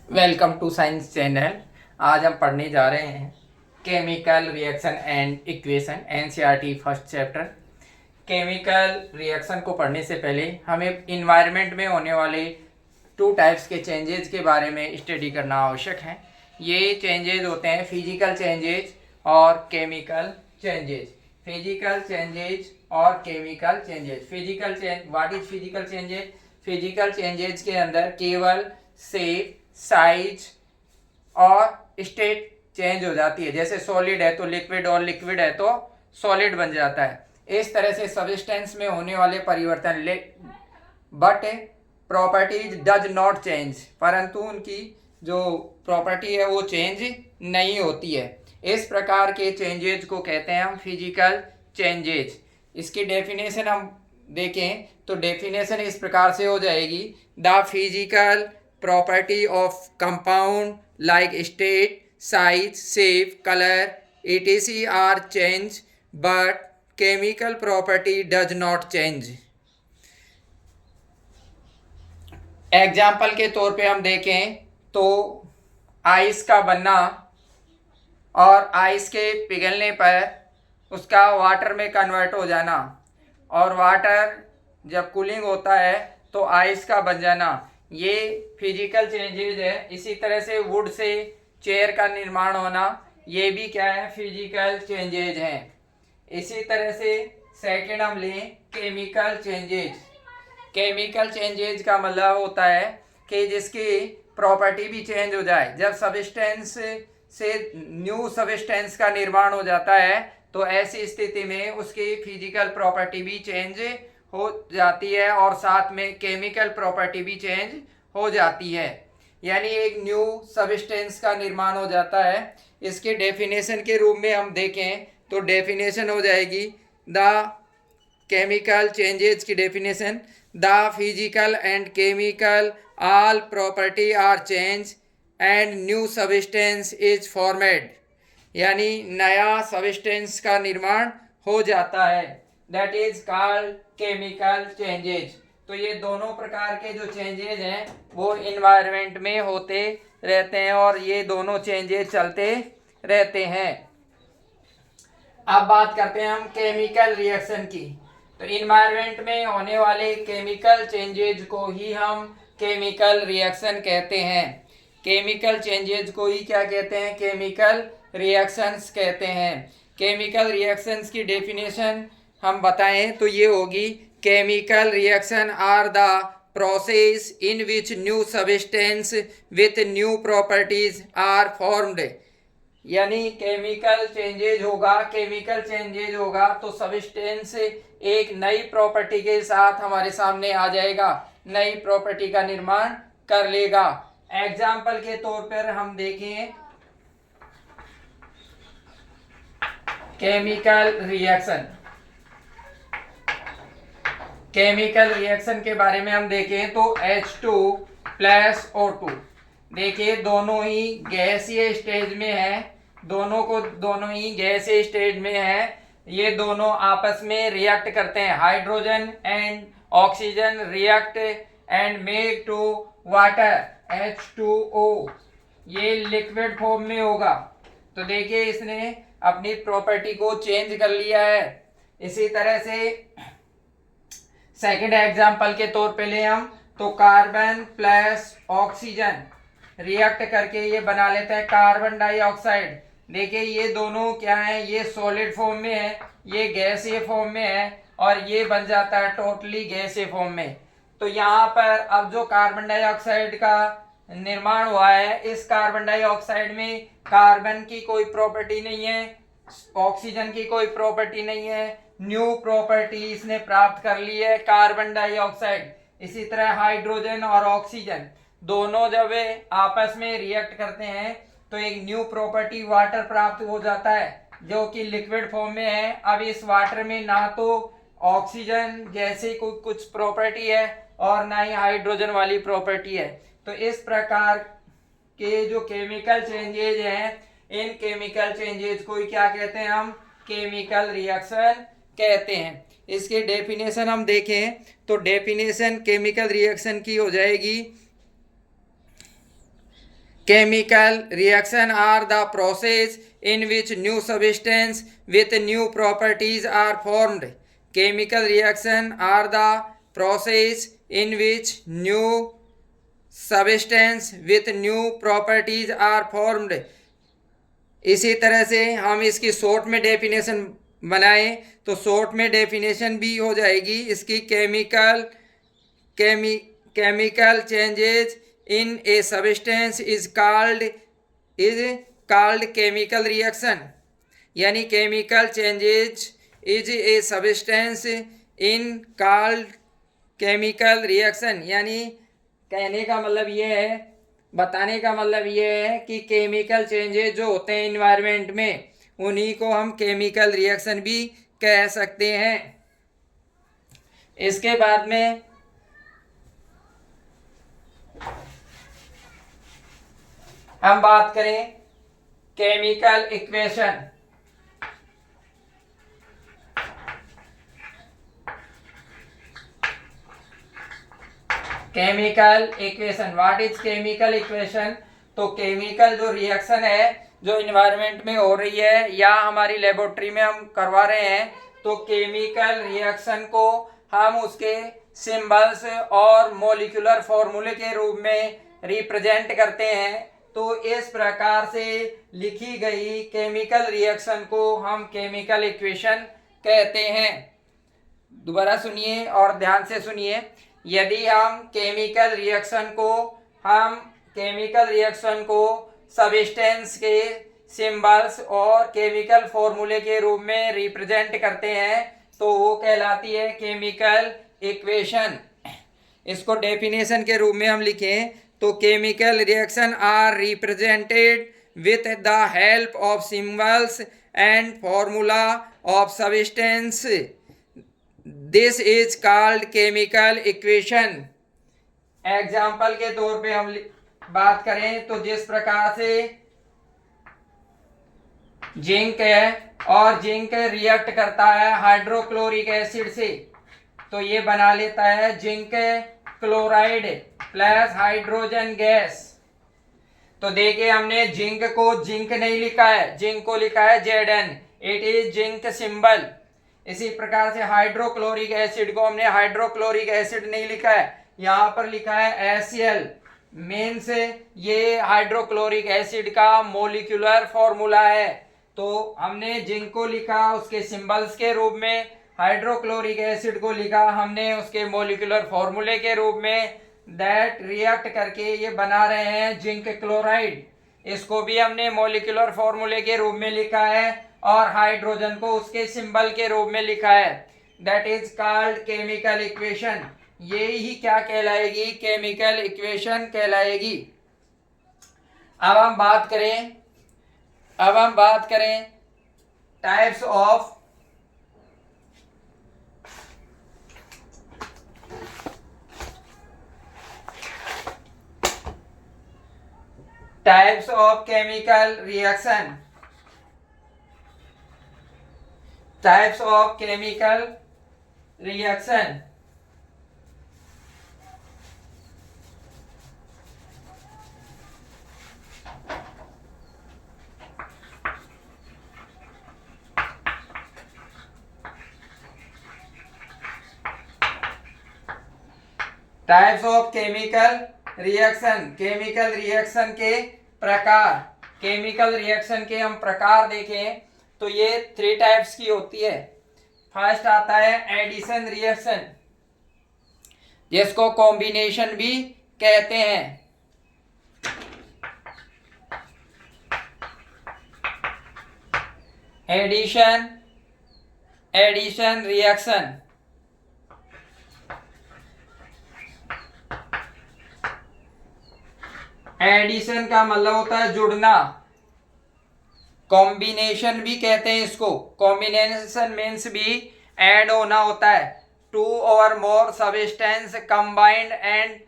Welcome to science channel. आज हम पढ़ने जा रहे हैं chemical reaction and equation NCERT first chapter. Chemical reaction को पढ़ने से पहले हमें इन्वायरमेंट में होने वाले टू टाइप्स के चेंजेस के बारे में स्टडी करना आवश्यक है। ये चेंजेस होते हैं फिजिकल चेंजेस और केमिकल चेंजेस। फिजिकल चेंजेस और chemical changes. Physical change, what is physical changes? Physical changes के अंदर केवल शेप, साइज और स्टेट चेंज हो जाती है। जैसे सॉलिड है तो लिक्विड और लिक्विड है तो सॉलिड बन जाता है। इस तरह से सब्सटेंस में होने वाले परिवर्तन, but properties does not change, परंतु उनकी जो प्रॉपर्टी है वो चेंज नहीं होती है। इस प्रकार के चेंजेज को कहते हैं हम फिजिकल चेंजेज। इसकी डेफिनेशन हम देखें तो डेफिनेशन इस प्रकार से हो जाएगी: the physical property of compound like state, size, shape, color, etc. are change, but chemical property does not change. Example के तौर पे हम देखें तो आइस का बनना और आइस के पिघलने पर उसका वाटर में कन्वर्ट हो जाना, और वाटर जब कूलिंग होता है तो आइस का बन जाना, ये फिजिकल चेंजेज है। इसी तरह से वुड से चेयर का निर्माण होना, ये भी क्या है? फिजिकल चेंजेज हैं। इसी तरह से सेकेंड हम लें केमिकल चेंजेज। केमिकल चेंजेज का मतलब होता है कि जिसकी प्रॉपर्टी भी चेंज हो जाए। जब सब्सटेंस से न्यू सब्सटेंस का निर्माण हो जाता है तो ऐसी स्थिति में उसकी फिजिकल प्रॉपर्टी भी चेंज हो जाती है और साथ में केमिकल प्रॉपर्टी भी चेंज हो जाती है, यानी एक न्यू सब्सटेंस का निर्माण हो जाता है। इसके डेफिनेशन के रूप में हम देखें तो डेफिनेशन हो जाएगी द केमिकल चेंजेस की definition: the physical and chemical all property are change and new substance is formed, यानी नया सब्सटेंस का निर्माण हो जाता है। That is called chemical changes. तो ये दोनों प्रकार के जो चेंजेज हैं वो इन्वायरमेंट में होते रहते हैं और ये दोनों चेंजेज चलते रहते हैं। अब बात करते हैं हम केमिकल रिएक्शन की। तो इन्वायरमेंट में होने वाले केमिकल चेंजेज को ही हम केमिकल रिएक्शन कहते हैं। केमिकल चेंजेज को ही क्या कहते हैं? केमिकल रिएक्शंस कहते हैं। केमिकल रिएक्शंस की डेफिनेशन हम बताएं तो ये होगी: chemical reaction are the process in which new substance with new properties are formed, यानी केमिकल चेंजेज होगा तो सब्सटेंस एक नई प्रॉपर्टी के साथ हमारे सामने आ जाएगा, नई प्रॉपर्टी का निर्माण कर लेगा। एग्जाम्पल के तौर पर हम देखें केमिकल रिएक्शन। केमिकल रिएक्शन के बारे में हम देखें तो H2 प्लस O2, देखिए दोनों ही गैसीय स्टेज में है, दोनों ही गैसीय स्टेज में है। ये दोनों आपस में रिएक्ट करते हैं। Hydrogen and oxygen react and make to water H2O, ये लिक्विड फॉर्म में होगा। तो देखिए इसने अपनी प्रॉपर्टी को चेंज कर लिया है। इसी तरह से सेकेंड एग्जाम्पल के तौर पे ले हम तो कार्बन प्लस ऑक्सीजन रिएक्ट करके ये बना लेता है कार्बन डाइऑक्साइड। देखिए ये दोनों क्या है? ये सॉलिड फॉर्म में है, ये गैसीय फॉर्म में है, और ये बन जाता है टोटली गैसीय फॉर्म में। तो यहाँ पर अब जो कार्बन डाइऑक्साइड का निर्माण हुआ है, इस कार्बन डाइऑक्साइड में कार्बन की कोई प्रॉपर्टी नहीं है, ऑक्सीजन की कोई प्रॉपर्टी नहीं है, न्यू प्रॉपर्टी इसने प्राप्त कर ली है कार्बन डाइऑक्साइड। इसी तरह हाइड्रोजन और ऑक्सीजन दोनों जब आपस में रिएक्ट करते हैं तो एक न्यू प्रॉपर्टी वाटर प्राप्त हो जाता है जो कि लिक्विड फॉर्म में है। अब इस वाटर में ना तो ऑक्सीजन जैसी कुछ प्रॉपर्टी है और ना ही हाइड्रोजन वाली प्रॉपर्टी है। तो इस प्रकार के जो केमिकल चेंजेज हैं, इन केमिकल चेंजेज को क्या कहते हैं? हम केमिकल रिएक्शन कहते हैं। इसके डेफिनेशन हम देखें तो डेफिनेशन केमिकल रिएक्शन की हो जाएगी: chemical reaction are the process in which new substance with new properties are formed. Chemical reaction are the process in which new substance with new properties are formed. इसी तरह से हम इसकी short में definition बनाएं तो शॉर्ट में definition भी हो जाएगी इसकी chemical changes in a substance is called chemical reaction, यानी chemical changes is a substance in called chemical reaction, यानी कहने का मतलब ये है, बताने का मतलब ये है कि केमिकल चेंजेस जो होते हैं इन्वायरमेंट में उन्हीं को हम केमिकल रिएक्शन भी कह सकते हैं। इसके बाद में हम बात करें chemical equation. Chemical equation, what is chemical equation? तो केमिकल जो रिएक्शन है जो इन्वायरमेंट में हो रही है या हमारी लेबोरेटरी में हम करवा रहे हैं, तो केमिकल रिएक्शन को हम उसके सिंबल्स और मॉलिक्यूलर फॉर्मूले के रूप में रिप्रेजेंट करते हैं। तो इस प्रकार से लिखी गई केमिकल रिएक्शन को हम केमिकल इक्वेशन कहते हैं। दोबारा सुनिए और ध्यान से सुनिए। यदि हम केमिकल रिएक्शन को सब्सटेंस के सिंबल्स और केमिकल फॉर्मूले के रूप में रिप्रेजेंट करते हैं तो वो कहलाती है केमिकल इक्वेशन। इसको डेफिनेशन के रूप में हम लिखें तो chemical reaction are represented with the help of symbols and formula of substance, this is called chemical equation. Example के तौर पे हम बात करें तो जिस प्रकार से जिंक है और जिंक रिएक्ट करता है हाइड्रोक्लोरिक एसिड से, तो ये बना लेता है zinc chloride plus hydrogen gas. तो देखिए हमने जिंक को जिंक नहीं लिखा है, जिंक को लिखा है Zn, it is zinc symbol. इसी प्रकार से हाइड्रोक्लोरिक एसिड को हमने हाइड्रोक्लोरिक एसिड नहीं लिखा है, यहाँ पर लिखा है HCl, मीन्स ये हाइड्रोक्लोरिक एसिड का मोलिकुलर फॉर्मूला है। तो हमने जिंक को लिखा उसके सिंबल्स के रूप में, हाइड्रोक्लोरिक एसिड को लिखा हमने उसके मोलिकुलर फॉर्मूले के रूप में, दैट रिएक्ट करके ये बना रहे हैं जिंक क्लोराइड। इसको भी हमने मोलिकुलर फॉर्मूले के रूप में लिखा है और हाइड्रोजन को उसके सिंबल के रूप में लिखा है, that is called chemical equation. ये ही क्या कहलाएगी? केमिकल इक्वेशन कहलाएगी। अब हम बात करें types of chemical reaction. Types of chemical reaction. Types of chemical reaction, chemical reaction के प्रकार। केमिकल रिएक्शन के हम प्रकार देखें तो ये 3 टाइप्स की होती है। फर्स्ट आता है एडिशन रिएक्शन, जिसको कॉम्बिनेशन भी कहते हैं। Addition reaction. एडिशन का मतलब होता है जुड़ना। कॉम्बिनेशन भी कहते हैं इसको। कॉम्बिनेशन मीन्स भी ऐड होना होता है। 2 or more substance combined and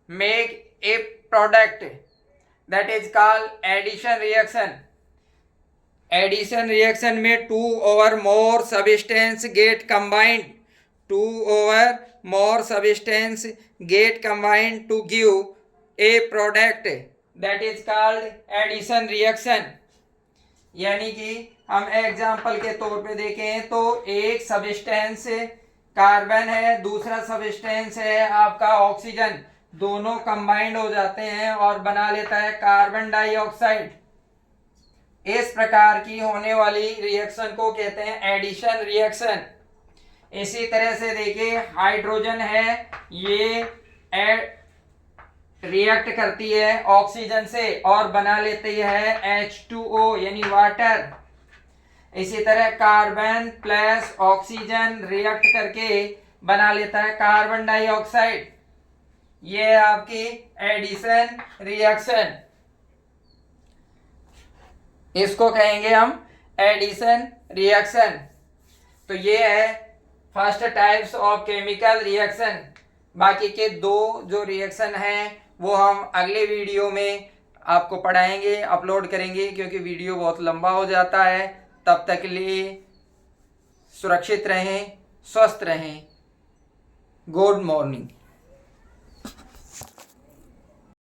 make a product, that is called addition reaction. Addition reaction में 2 or more substance get combined, 2 or more substance get combined to give a product, that is called addition reaction. यानी कि हम example के तौर पे देखें तो एक सब्सटेंस कार्बन है, दूसरा सब्सटेंस है आपका ऑक्सीजन, दोनों कंबाइंड हो जाते हैं और बना लेता है कार्बन डाइऑक्साइड। इस प्रकार की होने वाली रिएक्शन को कहते हैं एडिशन रिएक्शन। इसी तरह से देखिए हाइड्रोजन है, ये रिएक्ट करती है ऑक्सीजन से और बना लेती है H2O यानी वाटर। इसी तरह कार्बन प्लस ऑक्सीजन रिएक्ट करके बना लेता है कार्बन डाइऑक्साइड। ये है आपकी एडिशन रिएक्शन, इसको कहेंगे हम एडिशन रिएक्शन। तो ये है first types of chemical reaction. बाकी के दो जो रिएक्शन हैं वो हम अगले वीडियो में आपको पढ़ाएंगे, अपलोड करेंगे, क्योंकि वीडियो बहुत लंबा हो जाता है। तब तक के लिए सुरक्षित रहें, स्वस्थ रहें। Good morning.